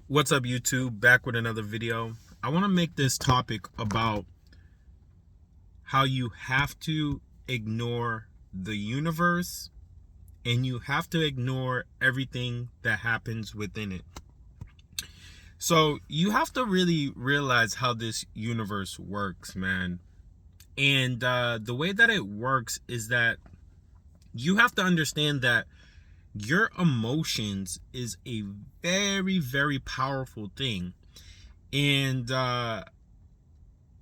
What's up, YouTube? Back with another video. I want to make this topic about how you have to ignore the universe and you have to ignore everything that happens within it. So you have to really realize how this universe works, man. And the way that it works is that you have to understand that your emotions is a very, very powerful thing. And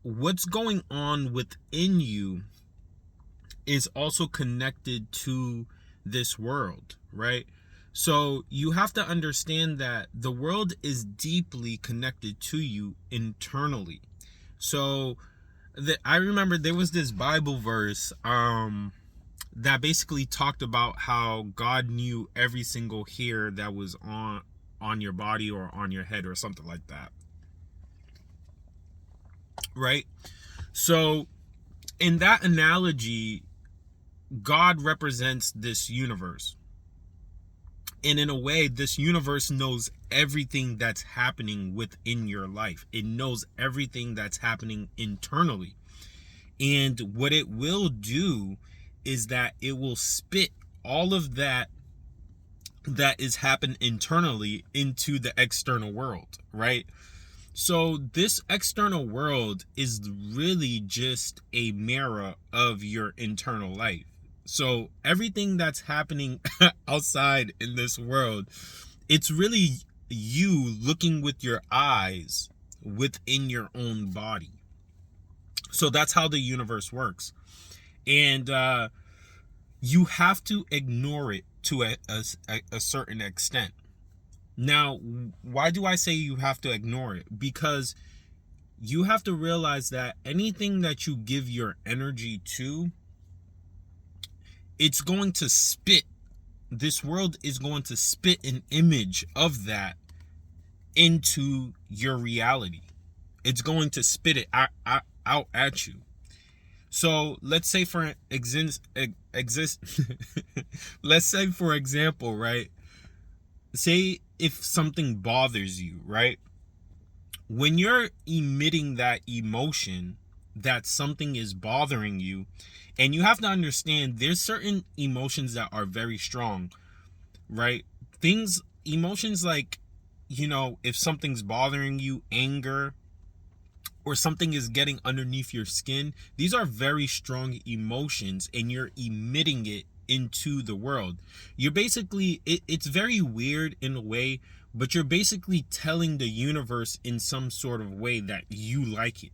what's going on within you is also connected to this world, right? So you have to understand that the world is deeply connected to you internally. So I remember there was this Bible verse that basically talked about how God knew every single hair that was on your body or on your head or something like that, right? So in that analogy, God represents this universe. And in a way, this universe knows everything that's happening within your life. It knows everything that's happening internally. And what it will do is that it will spit all of that is happening internally into the external world, right? So this external world is really just a mirror of your internal life. So everything that's happening outside in this world, it's really you looking with your eyes within your own body. So that's how the universe works. And you have to ignore it to a certain extent. Now, why do I say you have to ignore it? Because you have to realize that anything that you give your energy to, it's going to spit. This world is going to spit an image of that into your reality. It's going to spit it out at you. So let's say let's say for example, right? Say if something bothers you, right? When you're emitting that emotion that something is bothering you, and you have to understand there's certain emotions that are very strong, right? Emotions like, if something's bothering you, anger, or something is getting underneath your skin, these are very strong emotions and you're emitting it into the world. You're basically, it's very weird in a way, but you're basically telling the universe in some sort of way that you like it.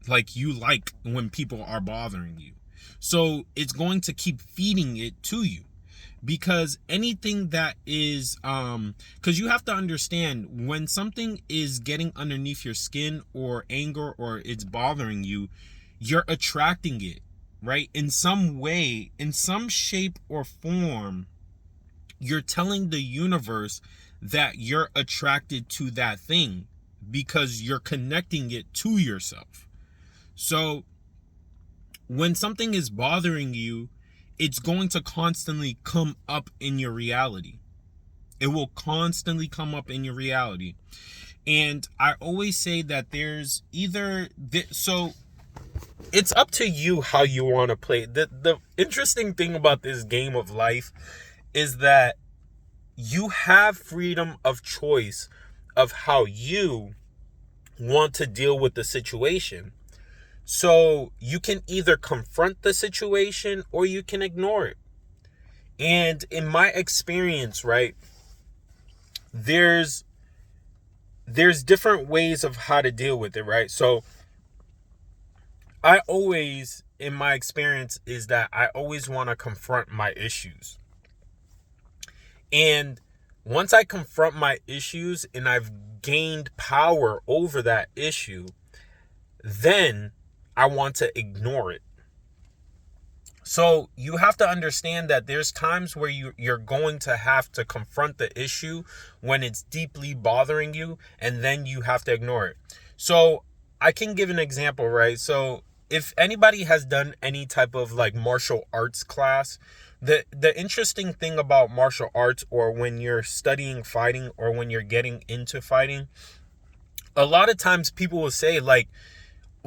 Like you like when people are bothering you. So it's going to keep feeding it to you. Because anything that is because you have to understand, when something is getting underneath your skin or anger or it's bothering you, you're attracting it, right? In some way, in some shape or form, you're telling the universe that you're attracted to that thing because you're connecting it to yourself. So when something is bothering you, it's going to constantly come up in your reality. It will constantly come up in your reality. And I always say that there's so it's up to you how you want to play. The interesting thing about this game of life is that you have freedom of choice of how you want to deal with the situation. So you can either confront the situation or you can ignore it. And in my experience, right, there's different ways of how to deal with it, right? So in my experience, is that I always want to confront my issues. And once I confront my issues and I've gained power over that issue, then I want to ignore it. So you have to understand that there's times where you're going to have to confront the issue when it's deeply bothering you, and then you have to ignore it. So I can give an example, right? So if anybody has done any type of like martial arts class, The interesting thing about martial arts, or when you're studying fighting, or when you're getting into fighting, a lot of times people will say, like,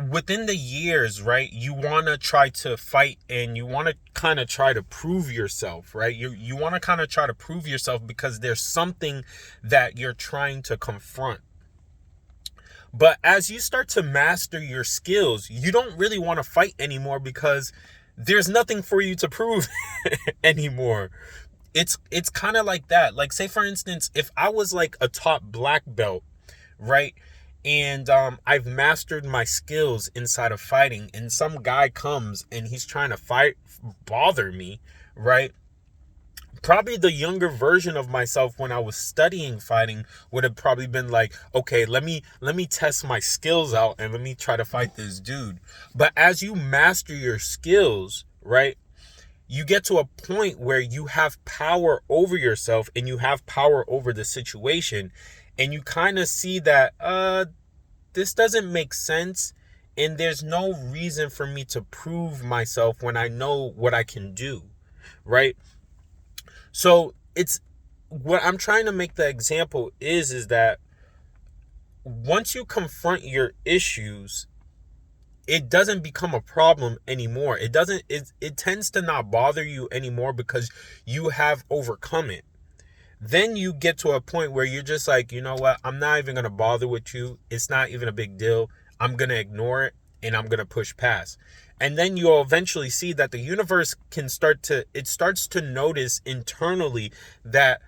within the years, right, you want to try to fight, and you want to kind of try to prove yourself, right? You want to kind of try to prove yourself because there's something that you're trying to confront. But as you start to master your skills, you don't really want to fight anymore because there's nothing for you to prove anymore. It's kind of like that. Like, say for instance, if I was like a top black belt, right? And I've mastered my skills inside of fighting, and some guy comes and he's trying to bother me, right? Probably the younger version of myself when I was studying fighting would have probably been like, okay, let me test my skills out and let me try to fight this dude. But as you master your skills, right, you get to a point where you have power over yourself and you have power over the situation, and you kind of see that this doesn't make sense, and there's no reason for me to prove myself when I know what I can do, right? So it's what I'm trying to make the example is that once you confront your issues, it doesn't become a problem anymore. It tends to not bother you anymore because you have overcome it. Then you get to a point where you're just like, you know what? I'm not even going to bother with you. It's not even a big deal. I'm going to ignore it and I'm going to push past. And then you'll eventually see that the universe starts to notice internally that,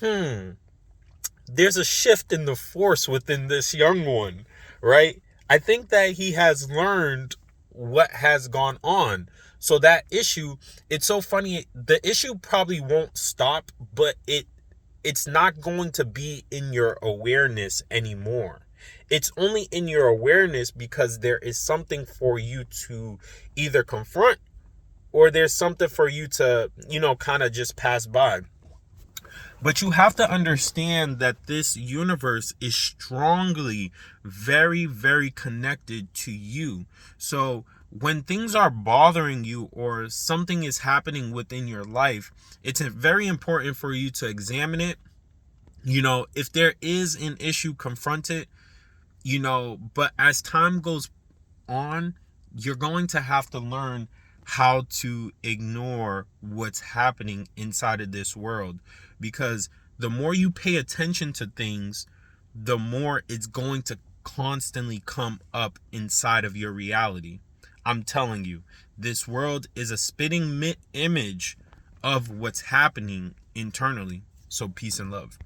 there's a shift in the force within this young one, right? I think that he has learned what has gone on. So that issue, it's so funny. The issue probably won't stop, but it's not going to be in your awareness anymore. It's only in your awareness because there is something for you to either confront, or there's something for you to, kind of just pass by. But you have to understand that this universe is strongly, very, very connected to you. So when things are bothering you or something is happening within your life, it's very important for you to examine it. If there is an issue, confront it, but as time goes on, you're going to have to learn how to ignore what's happening inside of this world, because the more you pay attention to things, the more it's going to constantly come up inside of your reality. I'm telling you, this world is a spitting image of what's happening internally. So peace and love.